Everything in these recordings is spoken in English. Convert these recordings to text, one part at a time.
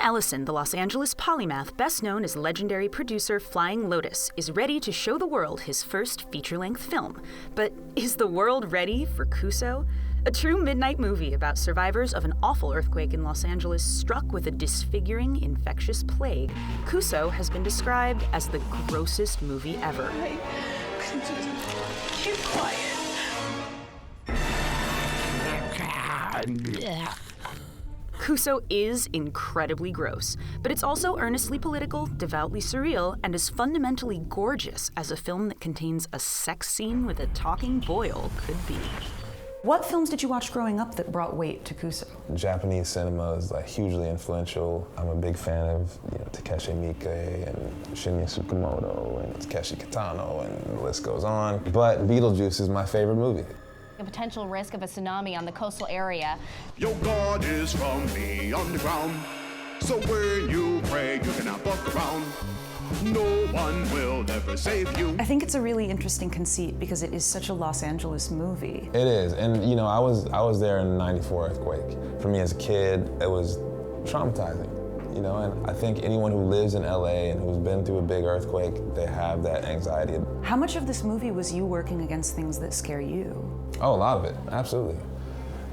Ellison, the Los Angeles polymath best known as legendary producer Flying Lotus, is ready to show the world his first feature-length film. But is the world ready for Kuso? A true midnight movie about survivors of an awful earthquake in Los Angeles struck with a disfiguring, infectious plague, Kuso has been described as the grossest movie ever. Keep quiet. Kuso is incredibly gross, but it's also earnestly political, devoutly surreal, and as fundamentally gorgeous as a film that contains a sex scene with a talking boil could be. What films did you watch growing up that brought weight to Kuso? Japanese cinema is hugely influential. I'm a big fan of Takeshi Miike and Shinya Tsukamoto and Takeshi Kitano, and the list goes on. But Beetlejuice is my favorite movie. The potential risk of a tsunami on the coastal area. Your God is from the underground, so when you pray, you cannot fuck around. No one will ever save you. I think it's a really interesting conceit because it is such a Los Angeles movie. It is, and I was there in the '94 earthquake. For me as a kid, it was traumatizing. And I think anyone who lives in LA and who's been through a big earthquake, they have that anxiety. How much of this movie was you working against things that scare you? Oh, a lot of it, absolutely.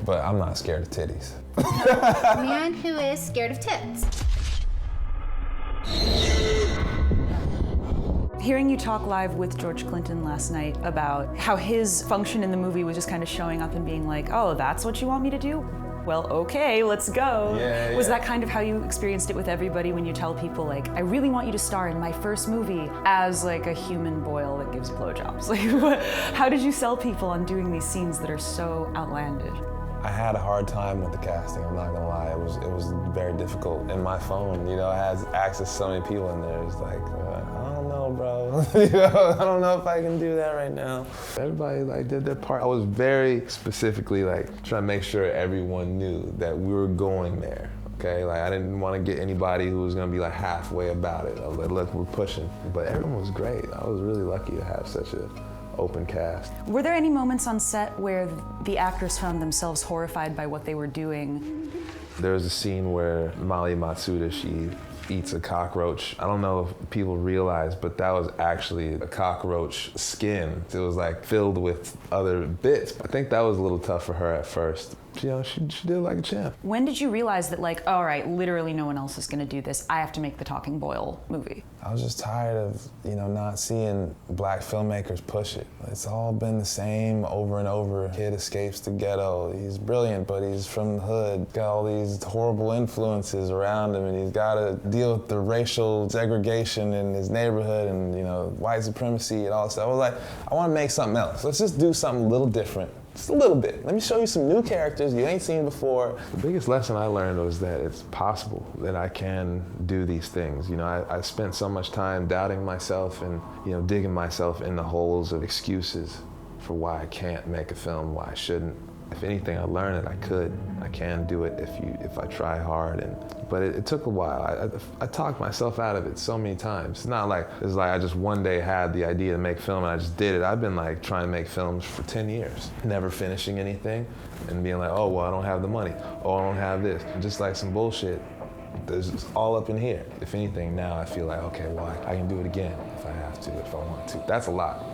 But I'm not scared of titties. A man who is scared of tits. Hearing you talk live with George Clinton last night about how his function in the movie was just kind of showing up and being like, oh, that's what you want me to do? Well, okay, let's go. Yeah. Was that kind of how you experienced it with everybody when you tell people, I really want you to star in my first movie as a human boil that gives blowjobs? How did you sell people on doing these scenes that are so outlandish? I had a hard time with the casting, I'm not gonna lie. It was very difficult. And my phone, it has access to so many people in there. It's I don't know, bro. I don't know if I can do that right now. Everybody did their part. I was very specifically trying to make sure everyone knew that we were going there. Okay, I didn't want to get anybody who was gonna be halfway about it. I was look, we're pushing. But everyone was great. I was really lucky to have such a open cast. Were there any moments on set where the actors found themselves horrified by what they were doing? There was a scene where Mali Matsuda, she eats a cockroach. I don't know if people realize, but that was actually a cockroach skin. It was filled with other bits. I think that was a little tough for her at first. She did it like a champ. When did you realize that all right, literally no one else is gonna do this. I have to make the talking boil movie? I was just tired of, not seeing black filmmakers push it. It's all been the same over and over. Kid escapes the ghetto. He's brilliant, but he's from the hood. Got all these horrible influences around him, and he's gotta deal with the racial segregation in his neighborhood and, white supremacy and all that stuff. I was I wanna make something else. Let's just do something a little different. Just a little bit. Let me show you some new characters you ain't seen before. The biggest lesson I learned was that it's possible that I can do these things. I spent so much time doubting myself and, digging myself in the holes of excuses for why I can't make a film, why I shouldn't. If anything, I learned that I could. I can do it if I try hard. But it took a while. I talked myself out of it so many times. It's not it's I just one day had the idea to make film and I just did it. I've been trying to make films for 10 years, never finishing anything and being oh, well, I don't have the money. Oh, I don't have this. Just some bullshit. It's all up in here. If anything, now I feel okay, well, I can do it again if I have to, if I want to. That's a lot.